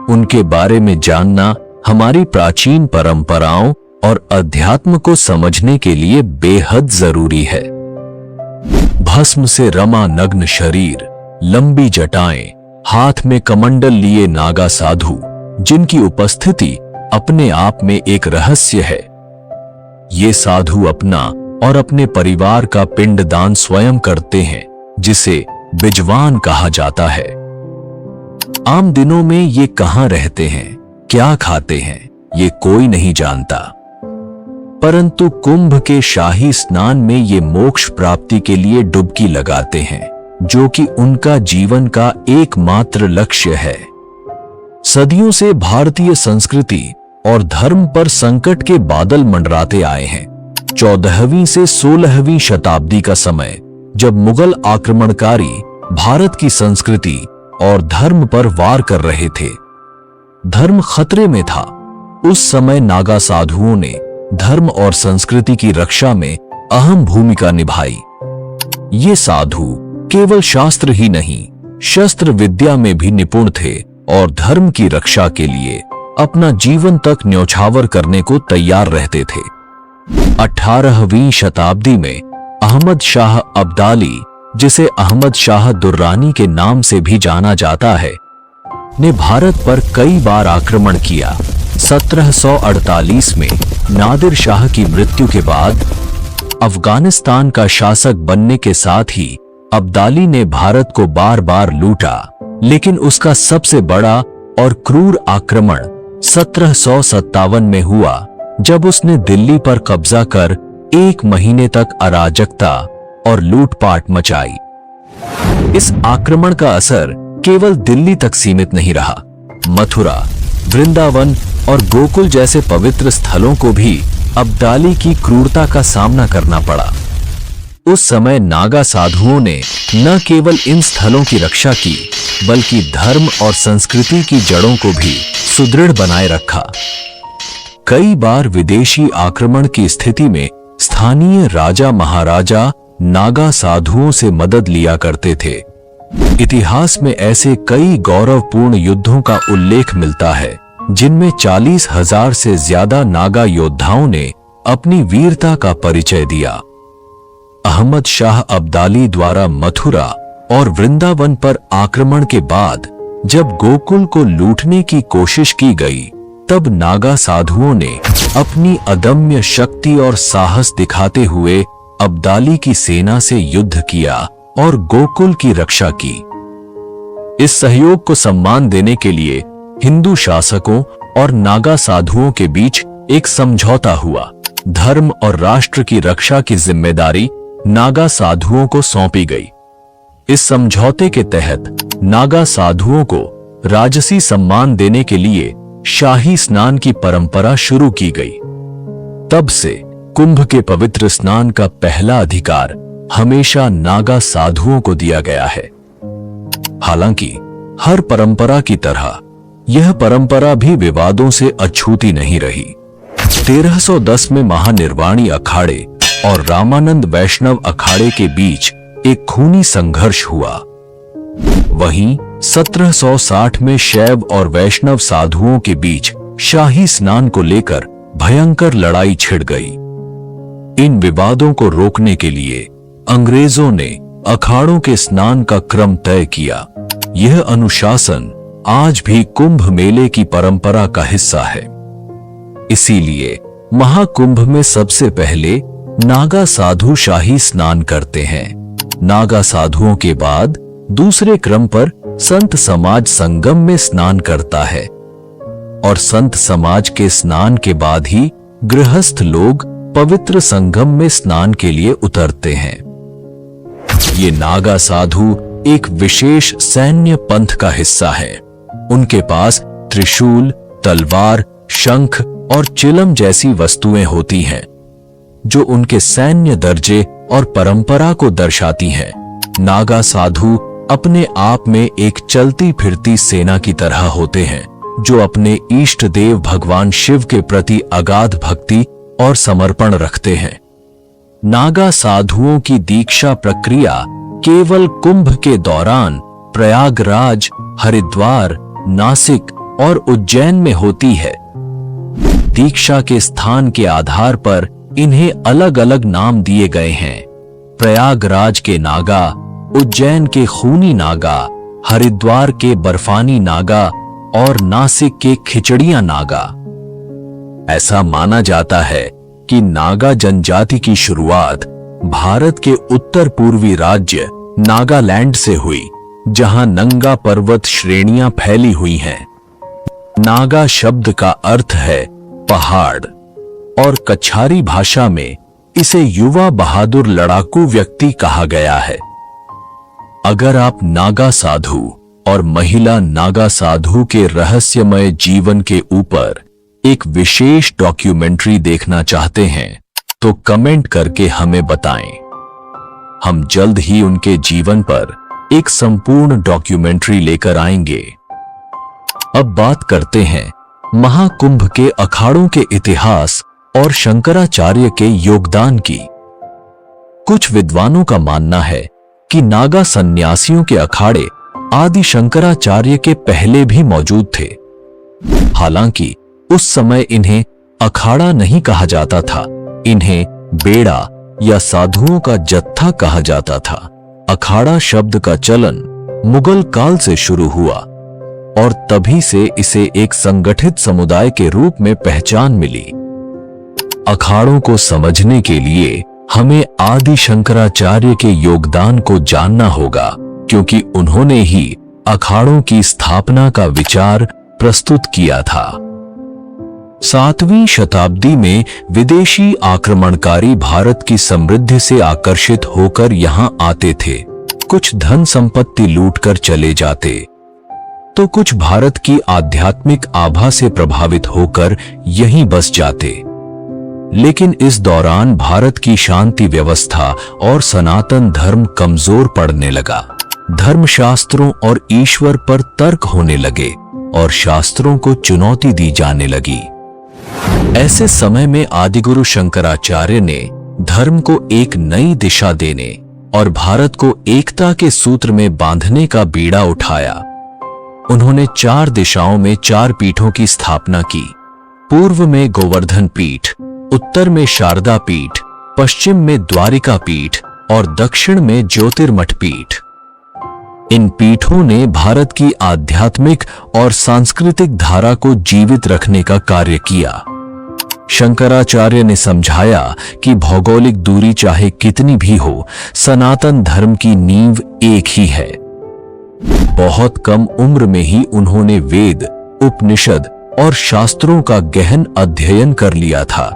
S1: उनके बारे में जानना हमारी प्राचीन परंपराओं और अध्यात्म को समझने के लिए बेहद जरूरी है। भस्म से रमा नग्न शरीर, लंबी जटाएं, हाथ में कमंडल लिए नागा साधु, जिनकी उपस्थिति अपने आप में एक रहस्य है। ये साधु अपना और अपने परिवार का पिंडदान स्वयं करते हैं, जिसे बिजवान कहा जाता है। आम दिनों में ये कहां रहते हैं, क्या खाते हैं, ये कोई नहीं जानता। परंतु कुंभ के शाही स्नान में ये मोक्ष प्राप्ति के लिए डुबकी लगाते हैं, जो कि उनका जीवन का एकमात्र लक्ष्य है। सदियों से भारतीय संस्कृति और धर्म पर संकट के बादल मंडराते आए हैं। 14वीं से 16वीं शताब्दी का समय, जब मुगल आक्रमणकारी भारत की संस्कृति और धर्म पर वार कर रहे थे, धर्म खतरे में था। उस समय नागा साधुओं ने धर्म और संस्कृति की रक्षा में अहम भूमिका निभाई। ये साधु केवल शास्त्र ही नहीं, शस्त्र विद्या में भी निपुण थे और धर्म की रक्षा के लिए अपना जीवन तक न्यौछावर करने को तैयार रहते थे। 18वीं शताब्दी में अहमद शाह अब्दाली, जिसे अहमद शाह दुर्रानी के नाम से भी जाना जाता है, ने भारत पर कई बार आक्रमण किया। 1748 में नादिर शाह की मृत्यु के बाद अफगानिस्तान का शासक बनने के साथ ही अब्दाली ने भारत को बार बार लूटा लेकिन उसका सबसे बड़ा और क्रूर आक्रमण 1757 में हुआ, जब उसने दिल्ली पर कब्जा कर 1 महीने तक अराजकता और लूटपाट मचाई। इस आक्रमण का असर केवल दिल्ली तक सीमित नहीं रहा। मथुरा, वृंदावन और गोकुल जैसे पवित्र स्थलों को भी अब्दाली की क्रूरता का सामना करना पड़ा। उस समय नागा साधुओं ने न केवल इन स्थलों की रक्षा की, बल्कि धर्म और संस्कृति की जड़ों को भी सुदृढ़ बनाए रखा। कई बार विदेशी आक्रमण की स्थिति में स्थानीय राजा महाराजा नागा साधुओं से मदद लिया करते थे। इतिहास में ऐसे कई गौरवपूर्ण युद्धों का उल्लेख मिलता है, जिनमें 40,000 से ज्यादा नागा योद्धाओं ने अपनी वीरता का परिचय दिया। अहमद शाह अब्दाली द्वारा मथुरा और वृंदावन पर आक्रमण के बाद जब गोकुल को लूटने की कोशिश की गई, तब नागा साधुओं ने अपनी अदम्य शक्ति और साहस दिखाते हुए अब्दाली की सेना से युद्ध किया और गोकुल की रक्षा की। इस सहयोग को सम्मान देने के लिए हिंदू शासकों और नागा साधुओं के बीच एक समझौता हुआ। धर्म और राष्ट्र की रक्षा की जिम्मेदारी नागा साधुओं को सौंपी गई। इस समझौते के तहत नागा साधुओं को राजसी सम्मान देने के लिए शाही स्नान की परंपरा शुरू की गई। तब से कुंभ के पवित्र स्नान का पहला अधिकार हमेशा नागा साधुओं को दिया गया है। हालांकि हर परंपरा की तरह यह परंपरा भी विवादों से अछूती नहीं रही। 1310 में महानिर्वाणी अखाड़े और रामानंद वैष्णव अखाड़े के बीच एक खूनी संघर्ष हुआ। वहीं 1760 में शैव और वैष्णव साधुओं के बीच शाही स्नान को लेकर भयंकर लड़ाई छिड़ गई। इन विवादों को रोकने के लिए अंग्रेजों ने अखाड़ों के स्नान का क्रम तय किया। यह अनुशासन आज भी कुंभ मेले की परंपरा का हिस्सा है। इसीलिए महाकुंभ में सबसे पहले नागा साधु शाही स्नान करते हैं। नागा साधुओं के बाद दूसरे क्रम पर संत समाज संगम में स्नान करता है और संत समाज के स्नान के बाद ही गृहस्थ लोग पवित्र संगम में स्नान के लिए उतरते हैं। ये नागा साधु एक विशेष सैन्य पंथ का हिस्सा है। उनके पास त्रिशूल, तलवार, शंख और चिलम जैसी वस्तुएं होती हैं, जो उनके सैन्य दर्जे और परंपरा को दर्शाती हैं। नागा साधु अपने आप में एक चलती फिरती सेना की तरह होते हैं, जो अपने इष्ट देव भगवान शिव के प्रति अगाध भक्ति और समर्पण रखते हैं। नागा साधुओं की दीक्षा प्रक्रिया केवल कुंभ के दौरान प्रयागराज, हरिद्वार, नासिक और उज्जैन में होती है। दीक्षा के स्थान के आधार पर इन्हें अलग अलग नाम दिए गए हैं। प्रयागराज के नागा, उज्जैन के खूनी नागा, हरिद्वार के बर्फानी नागा और नासिक के खिचड़िया नागा। ऐसा माना जाता है कि नागा जनजाति की शुरुआत भारत के उत्तर पूर्वी राज्य नागालैंड से हुई, जहां नंगा पर्वत श्रेणियां फैली हुई हैं। नागा शब्द का अर्थ है पहाड़ और कछारी भाषा में इसे युवा बहादुर लड़ाकू व्यक्ति कहा गया है। अगर आप नागा साधु और महिला नागा साधु के रहस्यमय जीवन के ऊपर एक विशेष डॉक्यूमेंट्री देखना चाहते हैं, तो कमेंट करके हमें बताएं। हम जल्द ही उनके जीवन पर एक संपूर्ण डॉक्यूमेंट्री लेकर आएंगे। अब बात करते हैं महाकुंभ के अखाड़ों के इतिहास और शंकराचार्य के योगदान की। कुछ विद्वानों का मानना है कि नागा सन्यासियों के अखाड़े आदि शंकराचार्य के पहले भी मौजूद थे। हालांकि उस समय इन्हें अखाड़ा नहीं कहा जाता था, इन्हें बेड़ा या साधुओं का जत्था कहा जाता था। अखाड़ा शब्द का चलन मुगल काल से शुरू हुआ और तभी से इसे एक संगठित समुदाय के रूप में पहचान मिली। अखाड़ों को समझने के लिए हमें आदि शंकराचार्य के योगदान को जानना होगा, क्योंकि उन्होंने ही अखाड़ों की स्थापना का विचार प्रस्तुत किया था। 7वीं शताब्दी में विदेशी आक्रमणकारी भारत की समृद्धि से आकर्षित होकर यहां आते थे। कुछ धन संपत्ति लूटकर चले जाते, तो कुछ भारत की आध्यात्मिक आभा से प्रभावित होकर यहीं बस जाते। लेकिन इस दौरान भारत की शांति व्यवस्था और सनातन धर्म कमजोर पड़ने लगा। धर्मशास्त्रों और ईश्वर पर तर्क होने लगे और शास्त्रों को चुनौती दी जाने लगी। ऐसे समय में आदिगुरु शंकराचार्य ने धर्म को एक नई दिशा देने और भारत को एकता के सूत्र में बांधने का बीड़ा उठाया। उन्होंने 4 दिशाओं में 4 पीठों की स्थापना की। पूर्व में गोवर्धन पीठ, उत्तर में शारदा पीठ, पश्चिम में द्वारिका पीठ और दक्षिण में ज्योतिर्मठ पीठ। इन पीठों ने भारत की आध्यात्मिक और सांस्कृतिक धारा को जीवित रखने का कार्य किया। शंकराचार्य ने समझाया कि भौगोलिक दूरी चाहे कितनी भी हो, सनातन धर्म की नींव एक ही है। बहुत कम उम्र में ही उन्होंने वेद, उपनिषद और शास्त्रों का गहन अध्ययन कर लिया था।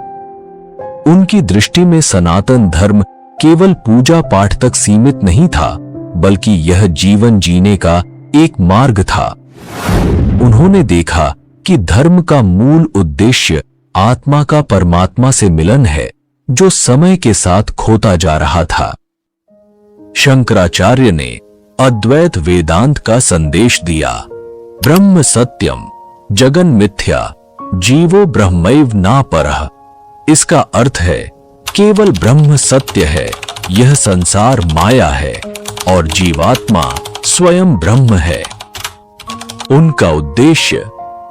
S1: उनकी दृष्टि में सनातन धर्म केवल पूजा पाठ तक सीमित नहीं था, बल्कि यह जीवन जीने का एक मार्ग था। उन्होंने देखा कि धर्म का मूल उद्देश्य आत्मा का परमात्मा से मिलन है, जो समय के साथ खोता जा रहा था। शंकराचार्य ने अद्वैत वेदांत का संदेश दिया। ब्रह्म सत्यम, जगन मिथ्या, जीवो ब्रह्मैव ना परः। इसका अर्थ है केवल ब्रह्म सत्य है, यह संसार माया है और जीवात्मा स्वयं ब्रह्म है। उनका उद्देश्य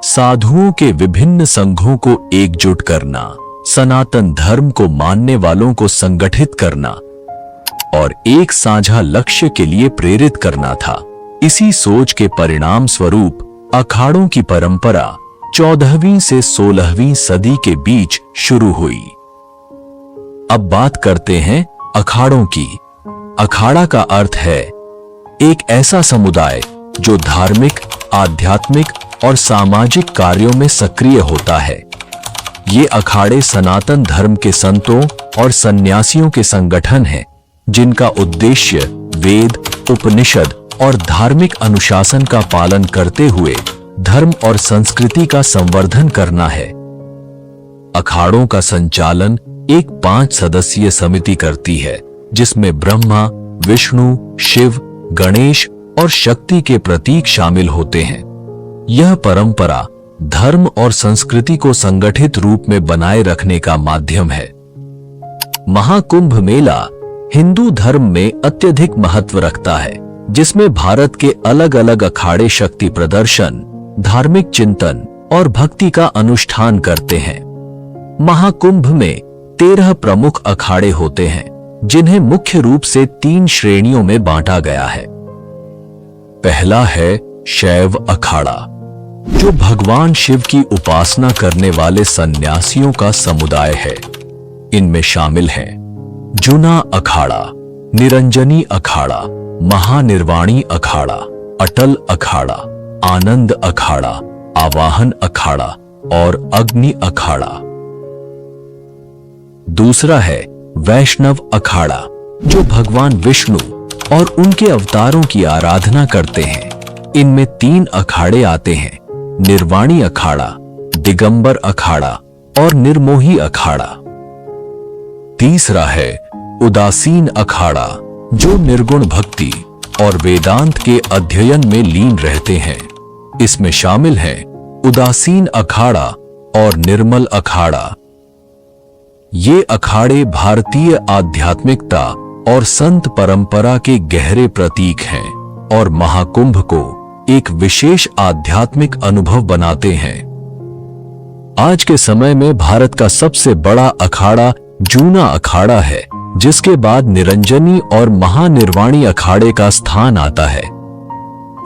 S1: साधुओं के विभिन्न संघों को एकजुट करना, सनातन धर्म को मानने वालों को संगठित करना और एक साझा लक्ष्य के लिए प्रेरित करना था। इसी सोच के परिणाम स्वरूप अखाड़ों की परंपरा 14वीं से 16वीं सदी के बीच शुरू हुई। अब बात करते हैं अखाड़ों की। अखाड़ा का अर्थ है एक ऐसा समुदाय जो धार्मिक, आध्यात्मिक और सामाजिक कार्यों में सक्रिय होता है। ये अखाड़े सनातन धर्म के संतों और सन्यासियों के संगठन हैं, जिनका उद्देश्य वेद, उपनिषद और धार्मिक अनुशासन का पालन करते हुए धर्म और संस्कृति का संवर्धन करना है। अखाड़ों का संचालन एक 5 सदस्यीय समिति करती है, जिसमें ब्रह्मा, विष्णु, शिव, गणेश और शक्ति के प्रतीक शामिल होते हैं। यह परंपरा धर्म और संस्कृति को संगठित रूप में बनाए रखने का माध्यम है। महाकुंभ मेला हिंदू धर्म में अत्यधिक महत्व रखता है, जिसमें भारत के अलग अलग अखाड़े शक्ति प्रदर्शन, धार्मिक चिंतन और भक्ति का अनुष्ठान करते हैं। महाकुंभ में 13 प्रमुख अखाड़े होते हैं, जिन्हें मुख्य रूप से 3 श्रेणियों में बांटा गया है। पहला है शैव अखाड़ा, जो भगवान शिव की उपासना करने वाले सन्यासियों का समुदाय है। इनमें शामिल हैं जुना अखाड़ा, निरंजनी अखाड़ा, महानिर्वाणी अखाड़ा, अटल अखाड़ा, आनंद अखाड़ा, आवाहन अखाड़ा और अग्नि अखाड़ा। दूसरा है वैष्णव अखाड़ा, जो भगवान विष्णु और उनके अवतारों की आराधना करते हैं। इनमें 3 अखाड़े आते हैं, निर्वाणी अखाड़ा, दिगंबर अखाड़ा और निर्मोही अखाड़ा। तीसरा है उदासीन अखाड़ा, जो निर्गुण भक्ति और वेदांत के अध्ययन में लीन रहते हैं। इसमें शामिल हैं उदासीन अखाड़ा और निर्मल अखाड़ा। ये अखाड़े भारतीय आध्यात्मिकता और संत परंपरा के गहरे प्रतीक हैं और महाकुंभ को एक विशेष आध्यात्मिक अनुभव बनाते हैं। आज के समय में भारत का सबसे बड़ा अखाड़ा जूना अखाड़ा है, जिसके बाद निरंजनी और महानिर्वाणी अखाड़े का स्थान आता है।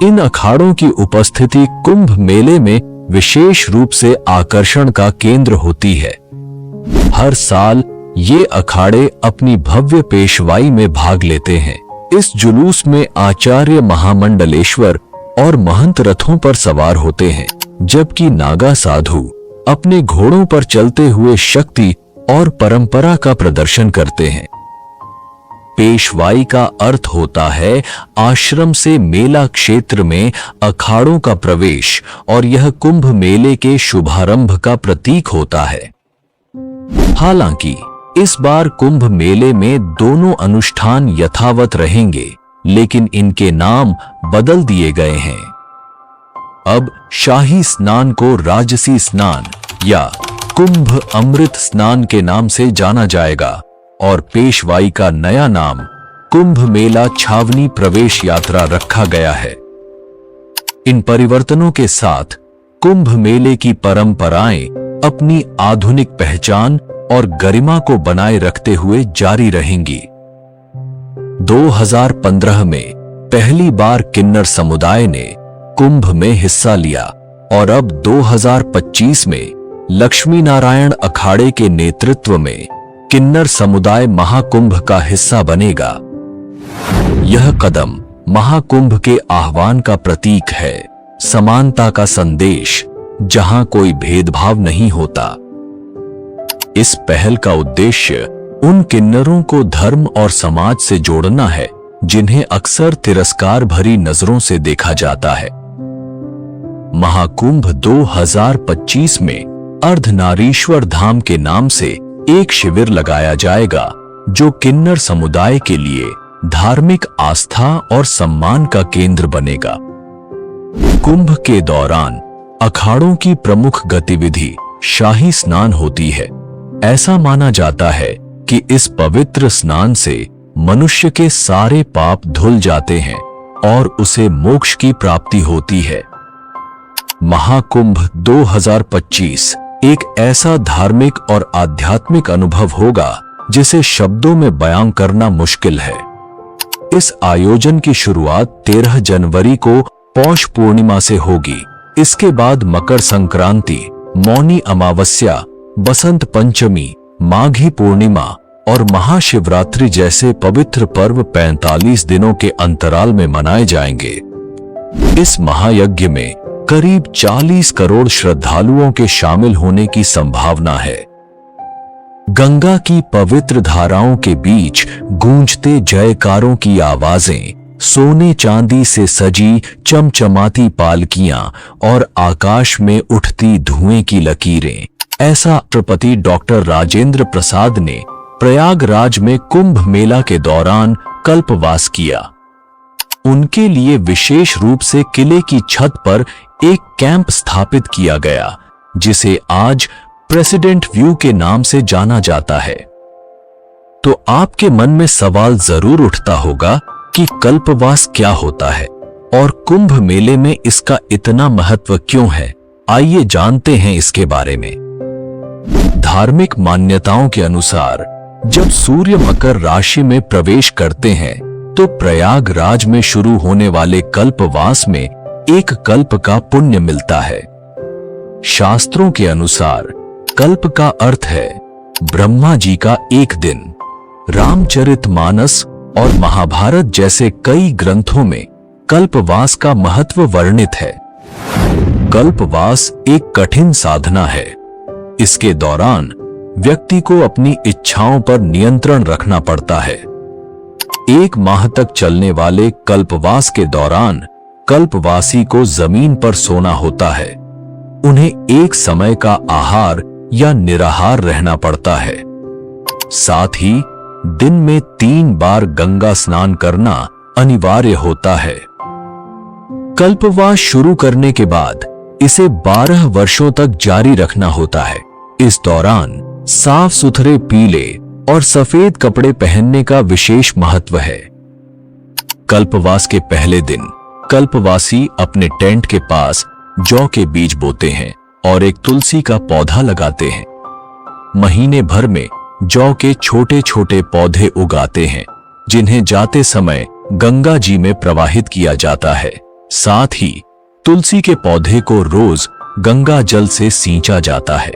S1: इन अखाड़ों की उपस्थिति कुंभ मेले में विशेष रूप से आकर्षण का केंद्र होती है। हर साल ये अखाड़े अपनी भव्य पेशवाई में भाग लेते हैं। इस जुलूस में आचार्य महामंडलेश्वर और महंत रथों पर सवार होते हैं, जबकि नागा साधु अपने घोड़ों पर चलते हुए शक्ति और परंपरा का प्रदर्शन करते हैं। पेशवाई का अर्थ होता है आश्रम से मेला क्षेत्र में अखाड़ों का प्रवेश, और यह कुंभ मेले के शुभारंभ का प्रतीक होता है। हालांकि इस बार कुंभ मेले में दोनों अनुष्ठान यथावत रहेंगे, लेकिन इनके नाम बदल दिए गए हैं। अब शाही स्नान को राजसी स्नान या कुंभ अमृत स्नान के नाम से जाना जाएगा, और पेशवाई का नया नाम कुंभ मेला छावनी प्रवेश यात्रा रखा गया है। इन परिवर्तनों के साथ कुंभ मेले की परंपराएं अपनी आधुनिक पहचान और गरिमा को बनाए रखते हुए जारी रहेंगी। 2015 में पहली बार किन्नर समुदाय ने कुंभ में हिस्सा लिया, और अब 2025 में लक्ष्मी नारायण अखाड़े के नेतृत्व में किन्नर समुदाय महाकुंभ का हिस्सा बनेगा। यह कदम महाकुंभ के आह्वान का प्रतीक है, समानता का संदेश, जहां कोई भेदभाव नहीं होता। इस पहल का उद्देश्य उन किन्नरों को धर्म और समाज से जोड़ना है जिन्हें अक्सर तिरस्कार भरी नजरों से देखा जाता है। महाकुंभ 2025 में अर्धनारीश्वर धाम के नाम से एक शिविर लगाया जाएगा, जो किन्नर समुदाय के लिए धार्मिक आस्था और सम्मान का केंद्र बनेगा। कुंभ के दौरान अखाड़ों की प्रमुख गतिविधि शाही स्नान होती है। ऐसा माना जाता है कि इस पवित्र स्नान से मनुष्य के सारे पाप धुल जाते हैं और उसे मोक्ष की प्राप्ति होती है। महाकुंभ 2025 एक ऐसा धार्मिक और आध्यात्मिक अनुभव होगा जिसे शब्दों में बयां करना मुश्किल है। इस आयोजन की शुरुआत 13 जनवरी को पौष पूर्णिमा से होगी। इसके बाद मकर संक्रांति, मौनी अमावस्या, बसंत पंचमी, माघी पूर्णिमा और महाशिवरात्रि जैसे पवित्र पर्व 45 दिनों के अंतराल में मनाए जाएंगे। इस महायज्ञ में करीब 40 करोड़ श्रद्धालुओं के शामिल होने की संभावना है। गंगा की पवित्र धाराओं के बीच गूंजते जयकारों की आवाजें, सोने चांदी से सजी चमचमाती पालकियां और आकाश में उठती धुएं की लकीरें, ऐसा राष्ट्रपति डॉक्टर राजेंद्र प्रसाद ने प्रयागराज में कुंभ मेला के दौरान कल्पवास किया। उनके लिए विशेष रूप से किले की छत पर एक कैंप स्थापित किया गया, जिसे आज प्रेसिडेंट व्यू के नाम से जाना जाता है। तो आपके मन में सवाल जरूर उठता होगा कि कल्पवास क्या होता है और कुंभ मेले में इसका इतना महत्व क्यों है। आइए जानते हैं इसके बारे में। धार्मिक मान्यताओं के अनुसार जब सूर्य मकर राशि में प्रवेश करते हैं तो प्रयागराज में शुरू होने वाले कल्पवास में एक कल्प का पुण्य मिलता है। शास्त्रों के अनुसार कल्प का अर्थ है ब्रह्मा जी का एक दिन। रामचरितमानस और महाभारत जैसे कई ग्रंथों में कल्पवास का महत्व वर्णित है। कल्पवास एक कठिन साधना है। इसके दौरान व्यक्ति को अपनी इच्छाओं पर नियंत्रण रखना पड़ता है। 1 माह तक चलने वाले कल्पवास के दौरान कल्पवासी को जमीन पर सोना होता है। उन्हें एक समय का आहार या निराहार रहना पड़ता है। साथ ही दिन में 3 बार गंगा स्नान करना अनिवार्य होता है। कल्पवास शुरू करने के बाद इसे 12 वर्षों तक जारी रखना होता है। इस दौरान साफ सुथरे पीले और सफेद कपड़े पहनने का विशेष महत्व है। कल्पवास के पहले दिन कल्पवासी अपने टेंट के पास जौ के बीज बोते हैं और एक तुलसी का पौधा लगाते हैं। महीने भर में जौ के छोटे छोटे पौधे उगाते हैं, जिन्हें जाते समय गंगा जी में प्रवाहित किया जाता है। साथ ही तुलसी के पौधे को रोज गंगा जल से सींचा जाता है।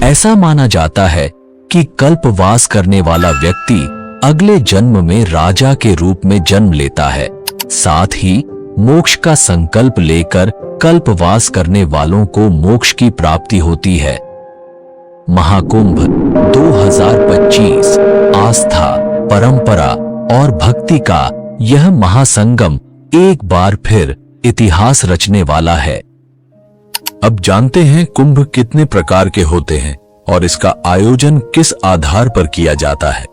S1: ऐसा माना जाता है कि कल्पवास करने वाला व्यक्ति अगले जन्म में राजा के रूप में जन्म लेता है। साथ ही मोक्ष का संकल्प लेकर कल्पवास करने वालों को मोक्ष की प्राप्ति होती है। महाकुंभ 2025 आस्था, परंपरा और भक्ति का यह महासंगम एक बार फिर इतिहास रचने वाला है। अब जानते हैं कुंभ कितने प्रकार के होते हैं और इसका आयोजन किस आधार पर किया जाता है।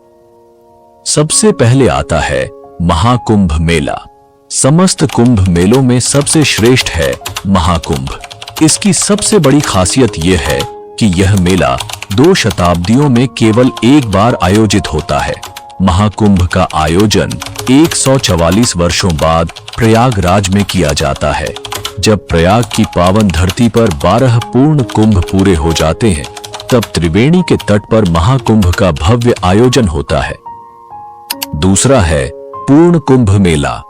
S1: सबसे पहले आता है महाकुंभ मेला। समस्त कुंभ मेलों में सबसे श्रेष्ठ है महाकुंभ। इसकी सबसे बड़ी खासियत यह है कि यह मेला 2 शताब्दियों में केवल एक बार आयोजित होता है। महाकुंभ का आयोजन 144 वर्षों बाद प्रयागराज में किया जाता है। जब प्रयाग की पावन धरती पर 12 पूर्ण कुंभ पूरे हो जाते हैं, तब त्रिवेणी के तट पर महाकुंभ का भव्य आयोजन होता है। दूसरा है पूर्ण कुंभ मेला।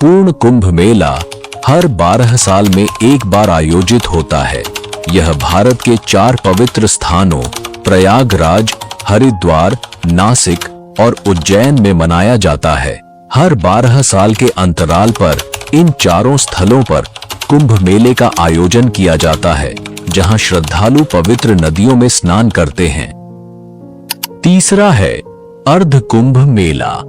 S1: पूर्ण कुंभ मेला हर 12 साल में एक बार आयोजित होता है। यह भारत के 4 पवित्र स्थानों प्रयागराज, हरिद्वार, नासिक और उज्जैन में मनाया जाता है। हर 12 साल के अंतराल पर इन चारों स्थलों पर कुंभ मेले का आयोजन किया जाता है, जहां श्रद्धालु पवित्र नदियों में स्नान करते हैं। तीसरा है अर्ध कुंभ मेला।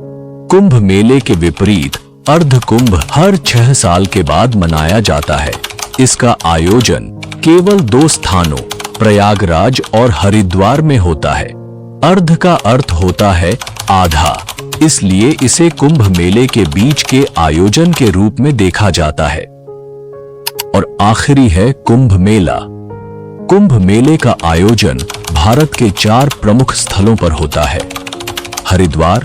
S1: कुंभ मेले के विपरीत अर्ध कुंभ हर 6 साल के बाद मनाया जाता है। इसका आयोजन केवल 2 स्थानों प्रयागराज और हरिद्वार में होता है। अर्ध का अर्थ होता है आधा, इसलिए इसे कुंभ मेले के बीच के आयोजन के रूप में देखा जाता है। और आखिरी है कुंभ मेला। कुंभ मेले का आयोजन भारत के 4 प्रमुख स्थलों पर होता है: हरिद्वार,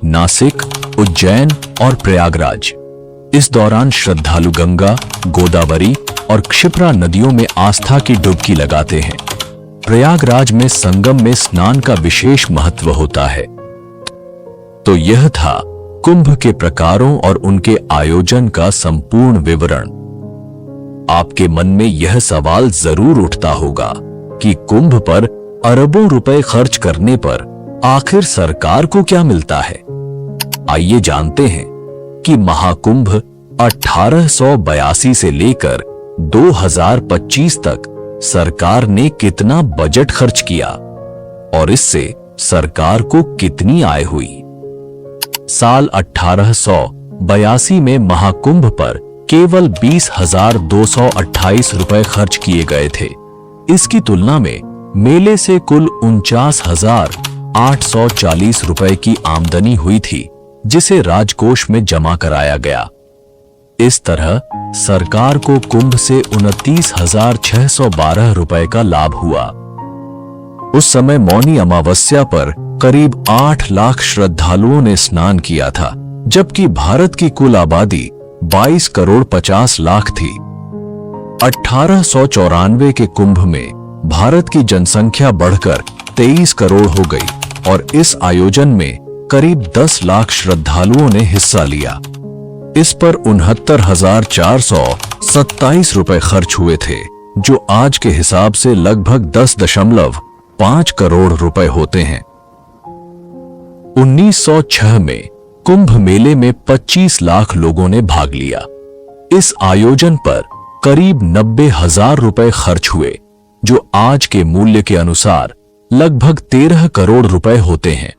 S1: नासिक, उज्जैन और प्रयागराज। इस दौरान श्रद्धालु गंगा, गोदावरी और क्षिप्रा नदियों में आस्था की डुबकी लगाते हैं। प्रयागराज में संगम में स्नान का विशेष महत्व होता है। तो यह था कुंभ के प्रकारों और उनके आयोजन का संपूर्ण विवरण। आपके मन में यह सवाल जरूर उठता होगा कि कुंभ पर अरबों रुपए खर्च करने पर आखिर सरकार को क्या मिलता है। आइए जानते हैं कि महाकुंभ 1882 से लेकर 2025 तक सरकार ने कितना बजट खर्च किया और इससे सरकार को कितनी आय हुई। साल 1882 में महाकुंभ पर केवल 20,228 रुपए खर्च किए गए थे। इसकी तुलना में मेले से कुल 49,840 रुपए की आमदनी हुई थी, जिसे राजकोष में जमा कराया गया। इस तरह सरकार को कुंभ से 29,612 रुपए का लाभ हुआ। उस समय मौनी अमावस्या पर करीब 8 लाख श्रद्धालुओं ने स्नान किया था, जबकि भारत की कुल आबादी 22 करोड़ 50 लाख थी। 1894 के कुंभ में भारत की जनसंख्या बढ़कर 23 करोड़ हो गई और इस आयोजन में करीब 10 लाख श्रद्धालुओं ने हिस्सा लिया। इस पर 69,427 रुपए खर्च हुए थे, जो आज के हिसाब से लगभग 10.5 करोड़ रुपए होते हैं। 1906 में कुंभ मेले में 25 लाख लोगों ने भाग लिया। इस आयोजन पर करीब 90,000 रुपए खर्च हुए, जो आज के मूल्य के अनुसार लगभग 13 करोड़ रुपए होते हैं।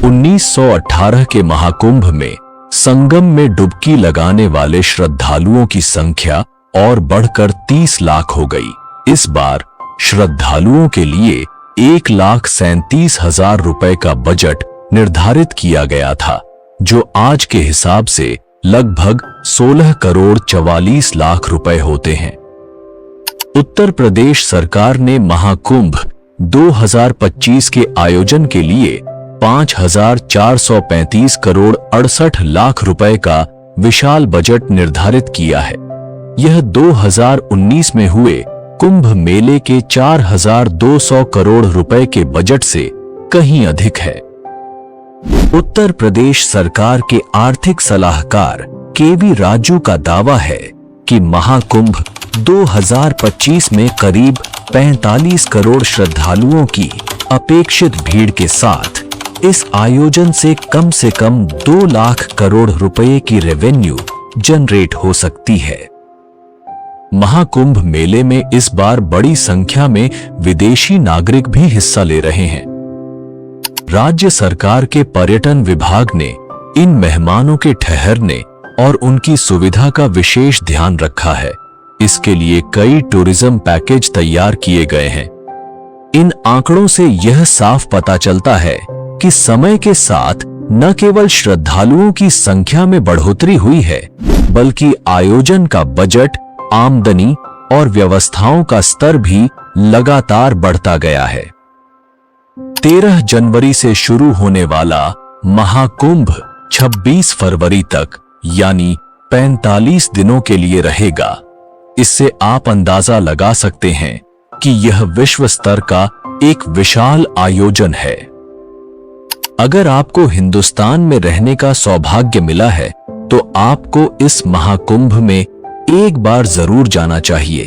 S1: 1918 के महाकुंभ में संगम में डुबकी लगाने वाले श्रद्धालुओं की संख्या और बढ़कर 30 लाख हो गई। इस बार श्रद्धालुओं के लिए 1,37,000 रुपए का बजट निर्धारित किया गया था, जो आज के हिसाब से लगभग 16 करोड़ 44 लाख रुपए होते हैं। उत्तर प्रदेश सरकार ने महाकुंभ 2025 के आयोजन के लिए 5,435 करोड़ 68 लाख रुपए का विशाल बजट निर्धारित किया है। यह 2019 में हुए कुंभ मेले के 4,200 करोड़ रुपए के बजट से कहीं अधिक है। उत्तर प्रदेश सरकार के आर्थिक सलाहकार केवी राजू का दावा है कि महाकुंभ 2025 में करीब 45 करोड़ श्रद्धालुओं की अपेक्षित भीड़ के साथ इस आयोजन से कम 2 लाख करोड़ रुपए की रेवेन्यू जनरेट हो सकती है। महाकुंभ मेले में इस बार बड़ी संख्या में विदेशी नागरिक भी हिस्सा ले रहे हैं। राज्य सरकार के पर्यटन विभाग ने इन मेहमानों के ठहरने और उनकी सुविधा का विशेष ध्यान रखा है। इसके लिए कई टूरिज्म पैकेज तैयार किए गए हैं। इन आंकड़ों से यह साफ पता चलता है कि समय के साथ न केवल श्रद्धालुओं की संख्या में बढ़ोतरी हुई है, बल्कि आयोजन का बजट, आमदनी और व्यवस्थाओं का स्तर भी लगातार बढ़ता गया है। 13 जनवरी से शुरू होने वाला महाकुंभ 26 फरवरी तक यानी 45 दिनों के लिए रहेगा। इससे आप अंदाजा लगा सकते हैं कि यह विश्व स्तर का एक विशाल आयोजन है। अगर आपको हिंदुस्तान में रहने का सौभाग्य मिला है तो आपको इस महाकुंभ में एक बार जरूर जाना चाहिए।